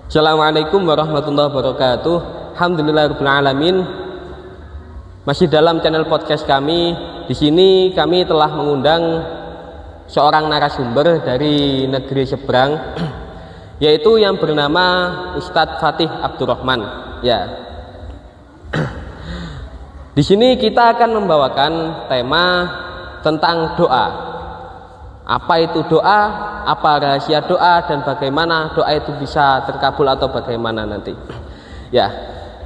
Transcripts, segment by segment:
Assalamualaikum warahmatullahi wabarakatuh. Alhamdulillahirabbil alamin. Masih dalam channel podcast kami. Di sini kami telah mengundang seorang narasumber dari negeri seberang, yaitu yang bernama Ustadz Fatih Abdurrahman. Ya. Di sini kita akan membawakan tema tentang doa. Apa itu doa, apa rahasia doa, dan bagaimana doa itu bisa terkabul atau bagaimana nanti. Ya,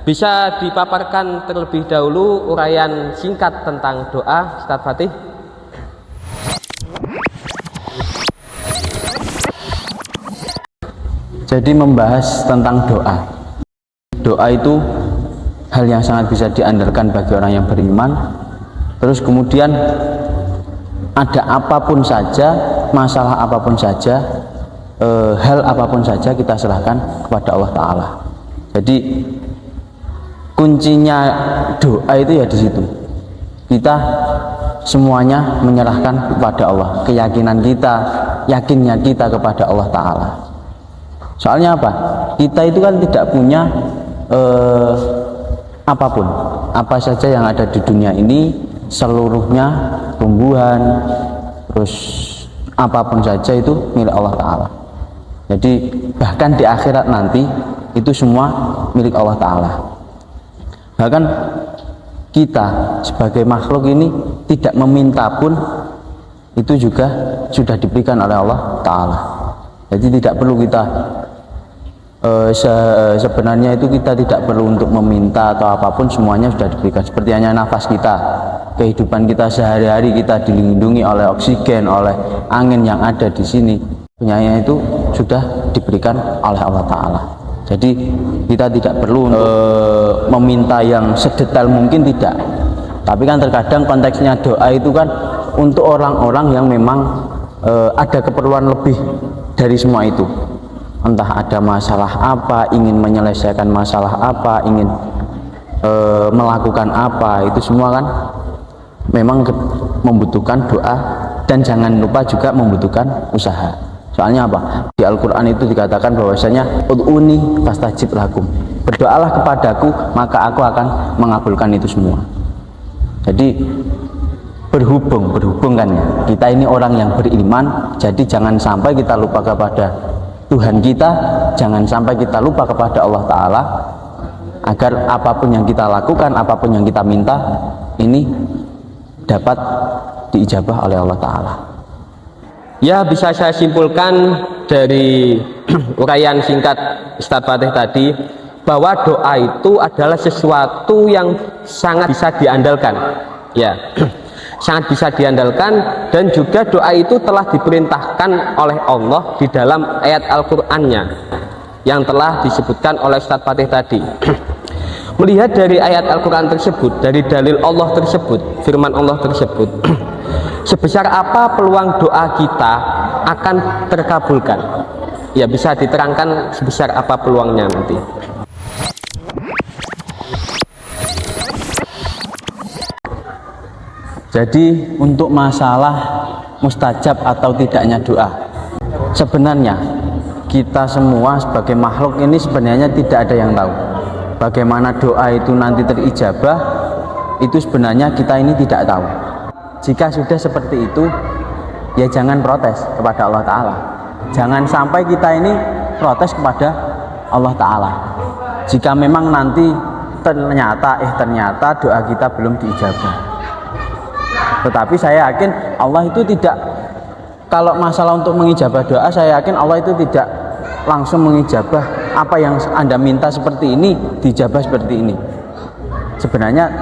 bisa dipaparkan terlebih dahulu uraian singkat tentang doa, Ustadz Fatih. Jadi membahas tentang doa. Doa itu hal yang sangat bisa diandalkan bagi orang yang beriman. Terus kemudian ada apapun saja, masalah apapun saja, hal apapun saja kita serahkan kepada Allah Ta'ala. Jadi kuncinya doa itu ya di situ. Kita semuanya menyerahkan kepada Allah. Keyakinan kita, yakinnya kita kepada Allah Ta'ala. Soalnya apa? Kita itu kan tidak punya apapun, apa saja yang ada di dunia ini seluruhnya, tumbuhan, terus apapun saja itu milik Allah Ta'ala. Jadi bahkan di akhirat nanti itu semua milik Allah Ta'ala. Bahkan kita sebagai makhluk ini tidak meminta pun itu juga sudah diberikan oleh Allah Ta'ala. Jadi tidak perlu kita sebenarnya itu kita tidak perlu untuk meminta atau apapun, semuanya sudah diberikan. Seperti hanya nafas kita, kehidupan kita sehari-hari, kita dilindungi oleh oksigen, oleh angin yang ada di sini, semuanya itu sudah diberikan oleh Allah Ta'ala. Jadi kita tidak perlu meminta yang sedetail mungkin, tidak. Tapi kan terkadang konteksnya doa itu kan untuk orang-orang yang memang ada keperluan lebih dari semua itu. Entah ada masalah apa, ingin menyelesaikan masalah apa, ingin melakukan apa, itu semua kan memang membutuhkan doa, dan jangan lupa juga membutuhkan usaha. Soalnya apa? Di Al-Quran itu dikatakan bahwasanya ud'uni fastajib lakum, berdoalah kepadaku maka aku akan mengabulkan itu semua. Jadi berhubung kan ya, kita ini orang yang beriman, jadi jangan sampai kita lupa kepada Tuhan kita, jangan sampai kita lupa kepada Allah Ta'ala, agar apapun yang kita lakukan, apapun yang kita minta ini dapat diijabah oleh Allah Ta'ala. Ya, bisa saya simpulkan dari uraian singkat Ustadz Fatih tadi bahwa doa itu adalah sesuatu yang sangat bisa diandalkan. Ya, sangat bisa diandalkan, dan juga doa itu telah diperintahkan oleh Allah di dalam ayat Al-Qur'annya yang telah disebutkan oleh Ustadz Fatih tadi. Melihat dari ayat Al-Quran tersebut, dari dalil Allah tersebut, firman Allah tersebut, sebesar apa peluang doa kita akan terkabulkan? Ya, bisa diterangkan sebesar apa peluangnya nanti. Jadi untuk masalah mustajab atau tidaknya doa, sebenarnya kita semua sebagai makhluk ini sebenarnya tidak ada yang tahu bagaimana doa itu nanti terijabah. Itu sebenarnya kita ini tidak tahu. Jika sudah seperti itu, ya jangan protes kepada Allah Ta'ala. Jangan sampai kita ini protes kepada Allah Ta'ala jika memang nanti ternyata doa kita belum diijabah. Tetapi saya yakin Allah itu tidak, kalau masalah untuk mengijabah doa, saya yakin Allah itu tidak langsung mengijabah apa yang Anda minta seperti ini dijabah seperti ini. Sebenarnya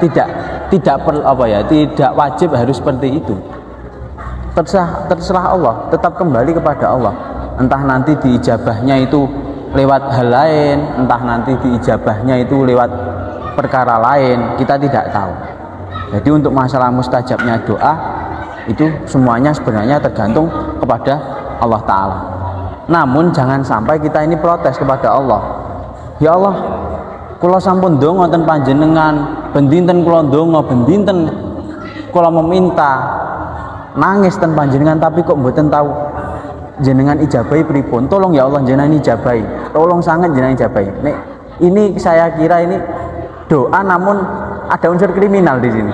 tidak perlu tidak wajib harus seperti itu. Terserah Allah, tetap kembali kepada Allah. Entah nanti diijabahnya itu lewat hal lain, entah nanti diijabahnya itu lewat perkara lain, kita tidak tahu. Jadi untuk masalah mustajabnya doa itu semuanya sebenarnya tergantung kepada Allah Ta'ala. Namun jangan sampai kita ini protes kepada Allah. Ya Allah, kula sampun ndonga ten panjenengan, ben dinten kula ndonga, ben dinten kula meminta, nangis ten panjenengan, tapi kok mboten tahu jenengan ijabahi pripun, tolong ya Allah jenengan ijabahi, tolong sangat jenengan ijabahi. Nek ini saya kira ini doa namun ada unsur kriminal di sini.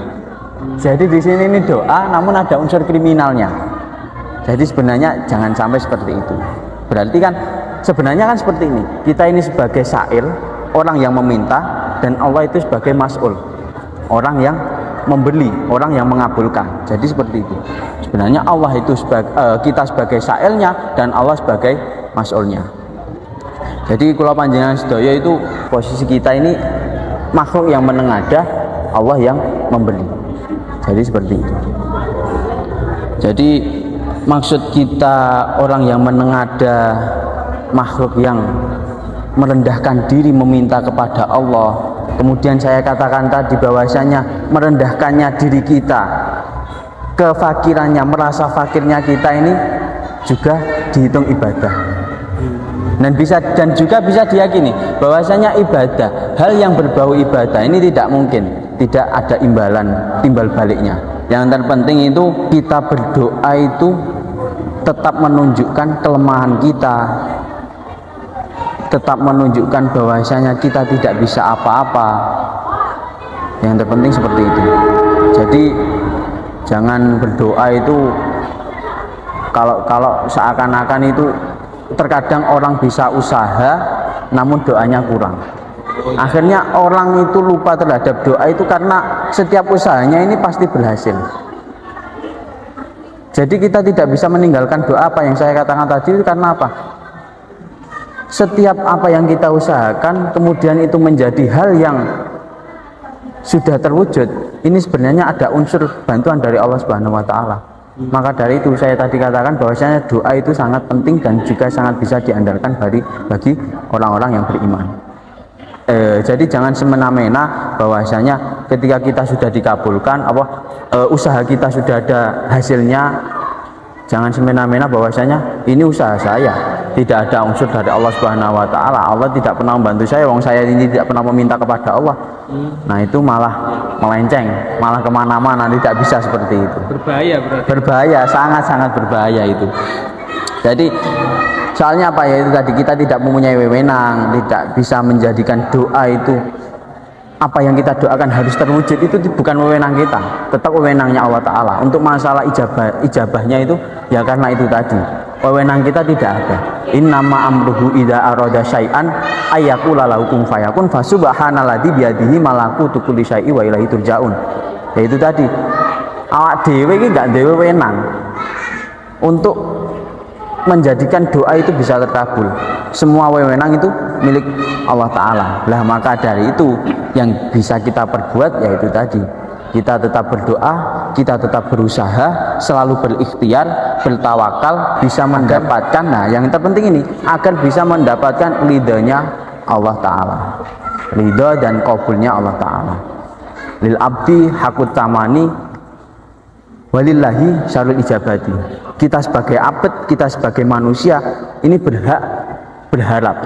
Jadi di sini ini doa namun ada unsur kriminalnya. Jadi sebenarnya jangan sampai seperti itu. Berarti kan sebenarnya kan seperti ini. Kita ini sebagai sa'il, orang yang meminta, dan Allah itu sebagai mas'ul, orang yang membeli, orang yang mengabulkan. Jadi seperti itu. Sebenarnya Allah itu kita sebagai sa'ilnya dan Allah sebagai mas'ulnya. Jadi kula panjenengan sedaya itu posisi kita ini makhluk yang menengadah, Allah yang membeli. Jadi seperti itu. Jadi maksud kita orang yang menengadah, makhluk yang merendahkan diri meminta kepada Allah. Kemudian saya katakan tadi bahwasanya merendahkannya diri kita, kefakirannya, merasa fakirnya kita ini juga dihitung ibadah. Dan juga bisa diyakini bahwasanya ibadah, hal yang berbau ibadah ini tidak mungkin tidak ada timbal baliknya. Yang terpenting itu kita berdoa itu tetap menunjukkan kelemahan kita, tetap menunjukkan bahwasanya kita tidak bisa apa-apa. Yang terpenting seperti itu. Jadi jangan berdoa itu kalau seakan-akan itu terkadang orang bisa usaha namun doanya kurang. Akhirnya orang itu lupa terhadap doa itu karena setiap usahanya ini pasti berhasil. Jadi kita tidak bisa meninggalkan doa apa yang saya katakan tadi itu karena apa? Setiap apa yang kita usahakan kemudian itu menjadi hal yang sudah terwujud, ini sebenarnya ada unsur bantuan dari Allah Subhanahu wa taala. Maka dari itu saya tadi katakan bahwasanya doa itu sangat penting dan juga sangat bisa diandalkan bagi orang-orang yang beriman. Jadi jangan semena-mena bahwasanya ketika kita sudah dikabulkan usaha kita sudah ada hasilnya, jangan semena-mena bahwasanya ini usaha saya, tidak ada unsur dari Allah Subhanahu wa taala. Allah tidak pernah membantu saya, wong saya ini tidak pernah meminta kepada Allah. Nah itu malah melenceng, malah kemana-mana, tidak bisa seperti itu. Berbahaya berarti. Berbahaya, sangat-sangat berbahaya itu. Jadi soalnya apa ya, itu tadi kita tidak mempunyai wewenang, tidak bisa menjadikan doa itu apa yang kita doakan harus terwujud, itu bukan wewenang kita, tetap wewenangnya Allah Ta'ala. Untuk masalah ijabahnya itu ya karena itu tadi wewenang kita tidak ada. Innama amruhu idza arada syai'an ayyaqula lahu kun fayakun fasubhanalladzi biyadihi malakutu kulli syai'in wa ilaihi turja'un. Yaitu tadi awak dhewe iki gak duwe wewenang untuk menjadikan doa itu bisa terkabul. Semua wewenang itu milik Allah Ta'ala. Lah maka dari itu yang bisa kita perbuat yaitu tadi, kita tetap berdoa, kita tetap berusaha, selalu berikhtiar, bertawakal, bisa mendapatkan, nah yang terpenting ini agar bisa mendapatkan ridhonya Allah Ta'ala, ridho dan kabulnya Allah Ta'ala. Lil abdi hakut tamani walillahi syarul ijabati. Kita sebagai abd, kita sebagai manusia ini berharap,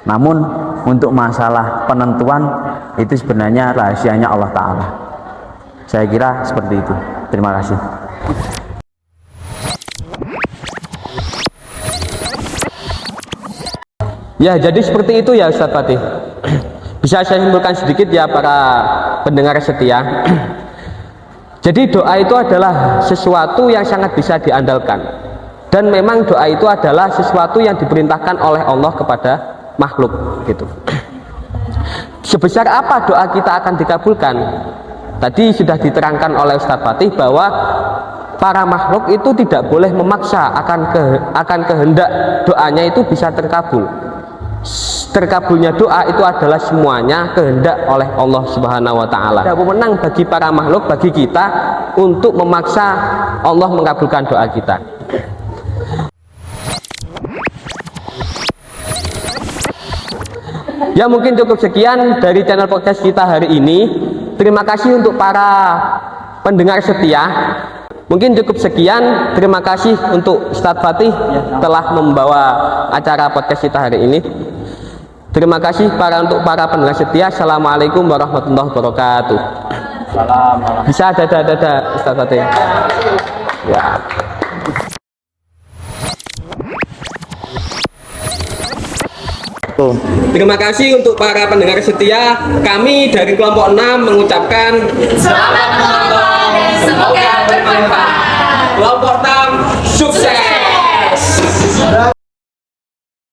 namun untuk masalah penentuan itu sebenarnya rahasianya Allah Ta'ala. Saya kira seperti itu. Terima kasih. Ya, jadi seperti itu ya Ustadz Fatih. Bisa saya simpulkan sedikit ya para pendengar setia. Jadi doa itu adalah sesuatu yang sangat bisa diandalkan. Dan memang doa itu adalah sesuatu yang diperintahkan oleh Allah kepada makhluk gitu. Sebesar apa doa kita akan dikabulkan? Tadi sudah diterangkan oleh Ustadz Fatih bahwa para makhluk itu tidak boleh memaksa akan kehendak doanya itu bisa terkabul. Terkabulnya doa itu adalah semuanya kehendak oleh Allah Subhanahu wa taala. Tidak menang bagi para makhluk, bagi kita untuk memaksa Allah mengabulkan doa kita. Ya mungkin cukup sekian dari channel podcast kita hari ini. Terima kasih untuk para pendengar setia. Mungkin cukup sekian. Terima kasih untuk Ustadz Fatih telah membawa acara podcast kita hari ini. Terima kasih untuk para pendengar setia. Assalamualaikum warahmatullahi wabarakatuh. Salam. Bisa dada Ustadz Fatih. Ya. Terima kasih untuk para pendengar setia. Kami dari kelompok 6 mengucapkan Selamat menonton dan semoga bermanfaat. kelompok 6 sukses.